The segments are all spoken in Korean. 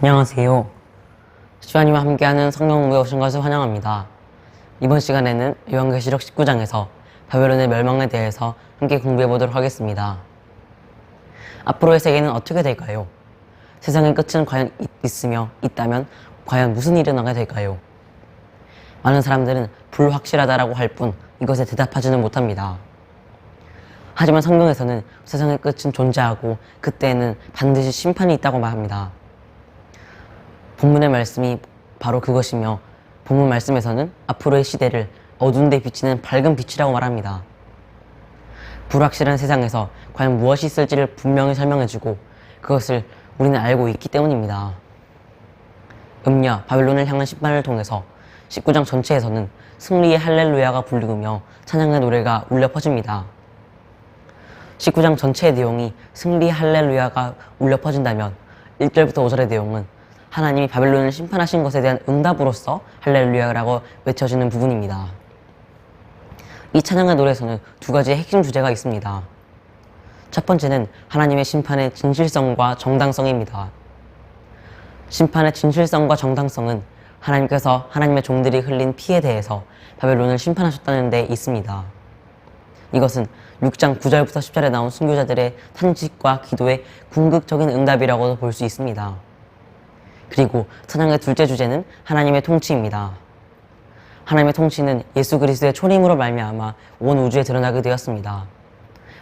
안녕하세요. 시완이와 함께하는 성경 공부에 오신 것을 환영합니다. 이번 시간에는 요한계시록 19장에서 바벨론의 멸망에 대해서 함께 공부해 보도록 하겠습니다. 앞으로의 세계는 어떻게 될까요? 세상의 끝은 과연 있으며 있다면 과연 무슨 일이 일어나게 될까요? 많은 사람들은 불확실하다라고 할 뿐 이것에 대답하지는 못합니다. 하지만 성경에서는 세상의 끝은 존재하고 그때에는 반드시 심판이 있다고 말합니다. 본문의 말씀이 바로 그것이며 본문 말씀에서는 앞으로의 시대를 어두운 데 비치는 밝은 빛이라고 말합니다. 불확실한 세상에서 과연 무엇이 있을지를 분명히 설명해주고 그것을 우리는 알고 있기 때문입니다. 음녀 바벨론을 향한 심판을 통해서 19장 전체에서는 승리의 할렐루야가 부르며 찬양의 노래가 울려 퍼집니다. 19장 전체의 내용이 승리의 할렐루야가 울려 퍼진다면 1절부터 5절의 내용은 하나님이 바벨론을 심판하신 것에 대한 응답으로서 할렐루야라고 외쳐지는 부분입니다. 이 찬양의 노래에서는 두 가지의 핵심 주제가 있습니다. 첫 번째는 하나님의 심판의 진실성과 정당성입니다. 심판의 진실성과 정당성은 하나님께서 하나님의 종들이 흘린 피에 대해서 바벨론을 심판하셨다는 데 있습니다. 이것은 6장 9절부터 10절에 나온 순교자들의 탄식과 기도의 궁극적인 응답이라고도 볼 수 있습니다. 그리고 찬양의 둘째 주제는 하나님의 통치입니다. 하나님의 통치는 예수 그리스도의 초림으로 말미암아 온 우주에 드러나게 되었습니다.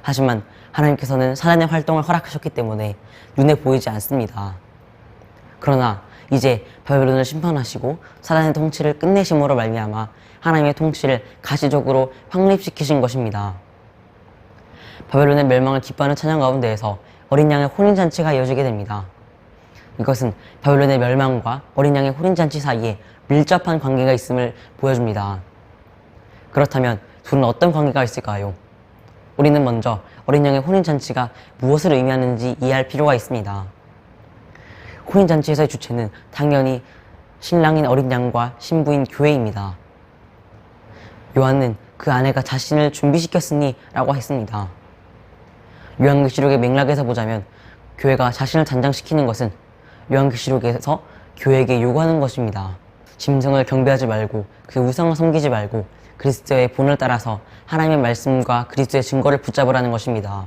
하지만 하나님께서는 사단의 활동을 허락하셨기 때문에 눈에 보이지 않습니다. 그러나 이제 바벨론을 심판하시고 사단의 통치를 끝내심으로 말미암아 하나님의 통치를 가시적으로 확립시키신 것입니다. 바벨론의 멸망을 기뻐하는 찬양 가운데에서 어린 양의 혼인잔치가 이어지게 됩니다. 이것은 바벨론의 멸망과 어린 양의 혼인잔치 사이에 밀접한 관계가 있음을 보여줍니다. 그렇다면 둘은 어떤 관계가 있을까요? 우리는 먼저 어린 양의 혼인잔치가 무엇을 의미하는지 이해할 필요가 있습니다. 혼인잔치에서의 주체는 당연히 신랑인 어린 양과 신부인 교회입니다. 요한은 그 아내가 자신을 준비시켰으니 라고 했습니다. 요한계시록의 맥락에서 보자면 교회가 자신을 단장시키는 것은 요한계시록에서 교회에게 요구하는 것입니다. 짐승을 경배하지 말고 그 우상을 섬기지 말고 그리스도의 본을 따라서 하나님의 말씀과 그리스도의 증거를 붙잡으라는 것입니다.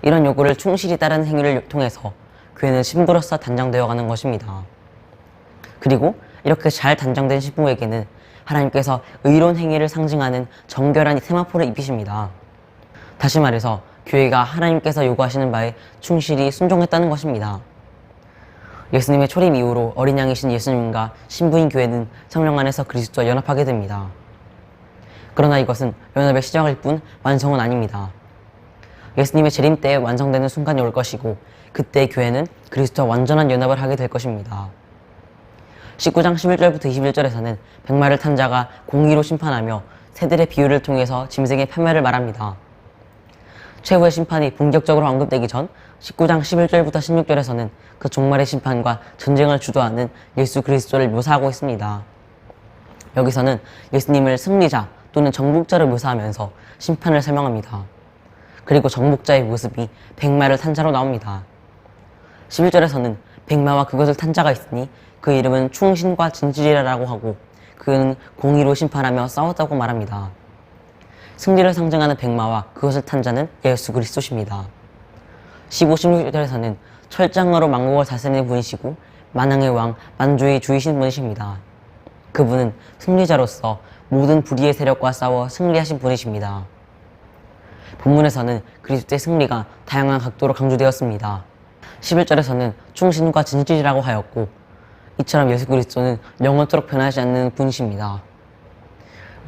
이런 요구를 충실히 따르는 행위를 통해서 교회는 신부로서 단장되어 가는 것입니다. 그리고 이렇게 잘 단장된 신부에게는 하나님께서 의로운 행위를 상징하는 정결한 세마포를 입히십니다. 다시 말해서 교회가 하나님께서 요구하시는 바에 충실히 순종했다는 것입니다. 예수님의 초림 이후로 어린 양이신 예수님과 신부인 교회는 성령 안에서 그리스도와 연합하게 됩니다. 그러나 이것은 연합의 시작일 뿐 완성은 아닙니다. 예수님의 재림 때에 완성되는 순간이 올 것이고 그때 교회는 그리스도와 완전한 연합을 하게 될 것입니다. 19장 11절부터 21절에서는 백마를 탄 자가 공의로 심판하며 새들의 비유를 통해서 짐승의 판매를 말합니다. 최후의 심판이 본격적으로 언급되기 전 19장 11절부터 16절에서는 그 종말의 심판과 전쟁을 주도하는 예수 그리스도를 묘사하고 있습니다. 여기서는 예수님을 승리자 또는 정복자로 묘사하면서 심판을 설명합니다. 그리고 정복자의 모습이 백마를 탄 자로 나옵니다. 11절에서는 백마와 그것을 탄 자가 있으니 그 이름은 충신과 진실이라고 하고 그는 공의로 심판하며 싸웠다고 말합니다. 승리를 상징하는 백마와 그것을 탄 자는 예수 그리스도십니다. 15, 16절에서는 철장으로 만국을 다스리는 분이시고 만왕의 왕, 만주의 주이신 분이십니다. 그분은 승리자로서 모든 불의의 세력과 싸워 승리하신 분이십니다. 본문에서는 그리스도의 승리가 다양한 각도로 강조되었습니다. 11절에서는 충신과 진실이라고 하였고 이처럼 예수 그리스도는 영원토록 변하지 않는 분이십니다.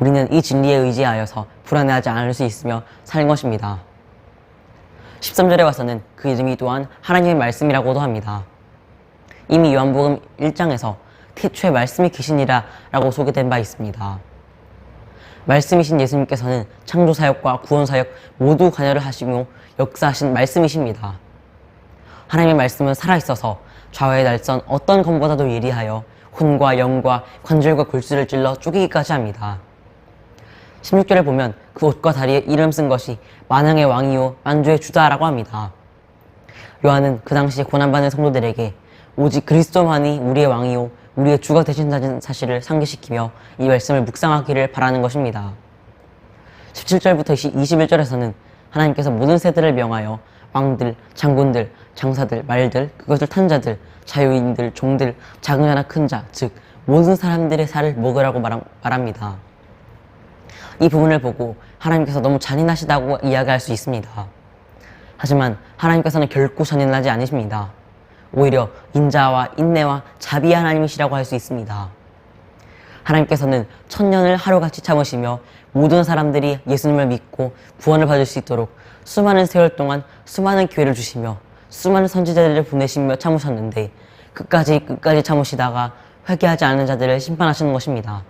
우리는 이 진리에 의지하여서 불안해하지 않을 수 있으며 사는 것입니다. 13절에 와서는 그 이름이 또한 하나님의 말씀이라고도 합니다. 이미 요한복음 1장에서 태초에 말씀이 계시니라 라고 소개된 바 있습니다. 말씀이신 예수님께서는 창조사역과 구원사역 모두 관여를 하시며 역사하신 말씀이십니다. 하나님의 말씀은 살아있어서 좌우의 날선 어떤 검보다도 예리하여 혼과 영과 관절과 골수를 찔러 쪼개기까지 합니다. 16절에 보면 그 옷과 다리에 이름 쓴 것이 만왕의 왕이요 만주의 주다라고 합니다. 요한은 그 당시 고난받는 성도들에게 오직 그리스도만이 우리의 왕이요 우리의 주가 되신다는 사실을 상기시키며 이 말씀을 묵상하기를 바라는 것입니다. 17절부터 21절에서는 하나님께서 모든 세대를 명하여 왕들, 장군들, 장사들, 말들, 그것을 탄 자들, 자유인들, 종들, 작은 자나 큰 자, 즉 모든 사람들의 살을 먹으라고 말합니다. 이 부분을 보고 하나님께서 너무 잔인하시다고 이야기할 수 있습니다. 하지만 하나님께서는 결코 잔인하지 않으십니다. 오히려 인자와 인내와 자비의 하나님이시라고 할 수 있습니다. 하나님께서는 천년을 하루같이 참으시며 모든 사람들이 예수님을 믿고 구원을 받을 수 있도록 수많은 세월 동안 수많은 기회를 주시며 수많은 선지자들을 보내시며 참으셨는데 끝까지 참으시다가 회개하지 않는 자들을 심판하시는 것입니다.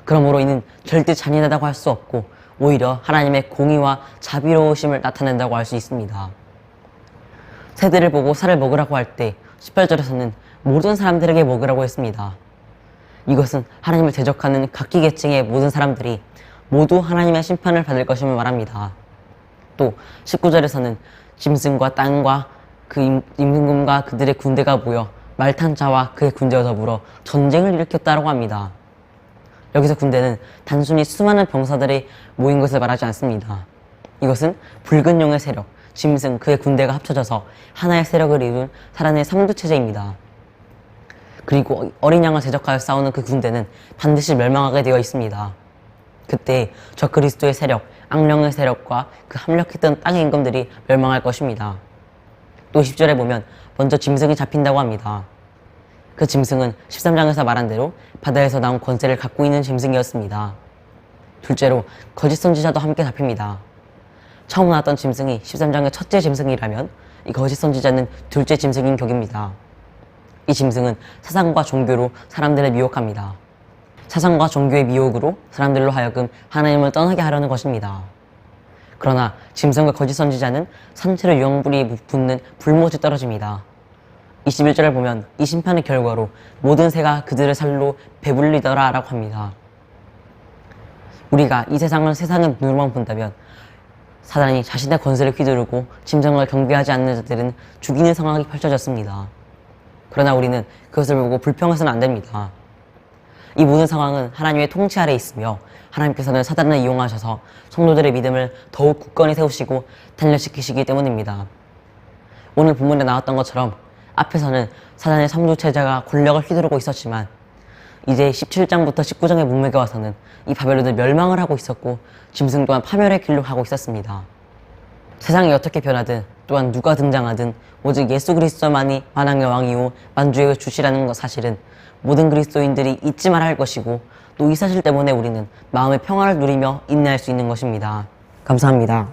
그러므로 이는 절대 잔인하다고 할 수 없고 오히려 하나님의 공의와 자비로우심을 나타낸다고 할 수 있습니다. 세대를 보고 살을 먹으라고 할 때 18절에서는 모든 사람들에게 먹으라고 했습니다. 이것은 하나님을 대적하는 각기 계층의 모든 사람들이 모두 하나님의 심판을 받을 것임을 말합니다. 또 19절에서는 짐승과 땅과 그 임금과 그들의 군대가 모여 말 탄 자와 그의 군대와 더불어 전쟁을 일으켰다고 합니다. 여기서 군대는 단순히 수많은 병사들이 모인 것을 말하지 않습니다. 이것은 붉은 용의 세력, 짐승, 그의 군대가 합쳐져서 하나의 세력을 이룬 살아낸 삼두체제입니다. 그리고 어린 양을 대적하여 싸우는 그 군대는 반드시 멸망하게 되어 있습니다. 그때 저 그리스도의 세력, 악령의 세력과 그 합력했던 땅의 임금들이 멸망할 것입니다. 또 10절에 보면 먼저 짐승이 잡힌다고 합니다. 그 짐승은 13장에서 말한 대로 바다에서 나온 권세를 갖고 있는 짐승이었습니다. 둘째로 거짓 선지자도 함께 잡힙니다. 처음 나왔던 짐승이 13장의 첫째 짐승이라면 이 거짓 선지자는 둘째 짐승인 격입니다. 이 짐승은 사상과 종교로 사람들을 미혹합니다. 사상과 종교의 미혹으로 사람들로 하여금 하나님을 떠나게 하려는 것입니다. 그러나 짐승과 거짓 선지자는 산채로 유황불이 붙는 불못이 떨어집니다. 21절을 보면 이 심판의 결과로 모든 새가 그들의 살로 배불리더라 라고 합니다. 우리가 이 세상의 눈으로만 본다면 사단이 자신의 권세를 휘두르고 짐승을 경배하지 않는 자들은 죽이는 상황이 펼쳐졌습니다. 그러나 우리는 그것을 보고 불평해서는 안 됩니다. 이 모든 상황은 하나님의 통치 아래에 있으며 하나님께서는 사단을 이용하셔서 성도들의 믿음을 더욱 굳건히 세우시고 단련시키시기 때문입니다. 오늘 본문에 나왔던 것처럼 앞에서는 사단의 삼두체제가 권력을 휘두르고 있었지만 이제 17장부터 19장의 문맥에 와서는 이 바벨론은 멸망을 하고 있었고 짐승 또한 파멸의 길로 가고 있었습니다. 세상이 어떻게 변하든 또한 누가 등장하든 오직 예수 그리스도만이 만왕의 왕이요 만주의 주시라는 것 사실은 모든 그리스도인들이 잊지 말아야 할 것이고 또 이 사실 때문에 우리는 마음의 평화를 누리며 인내할 수 있는 것입니다. 감사합니다.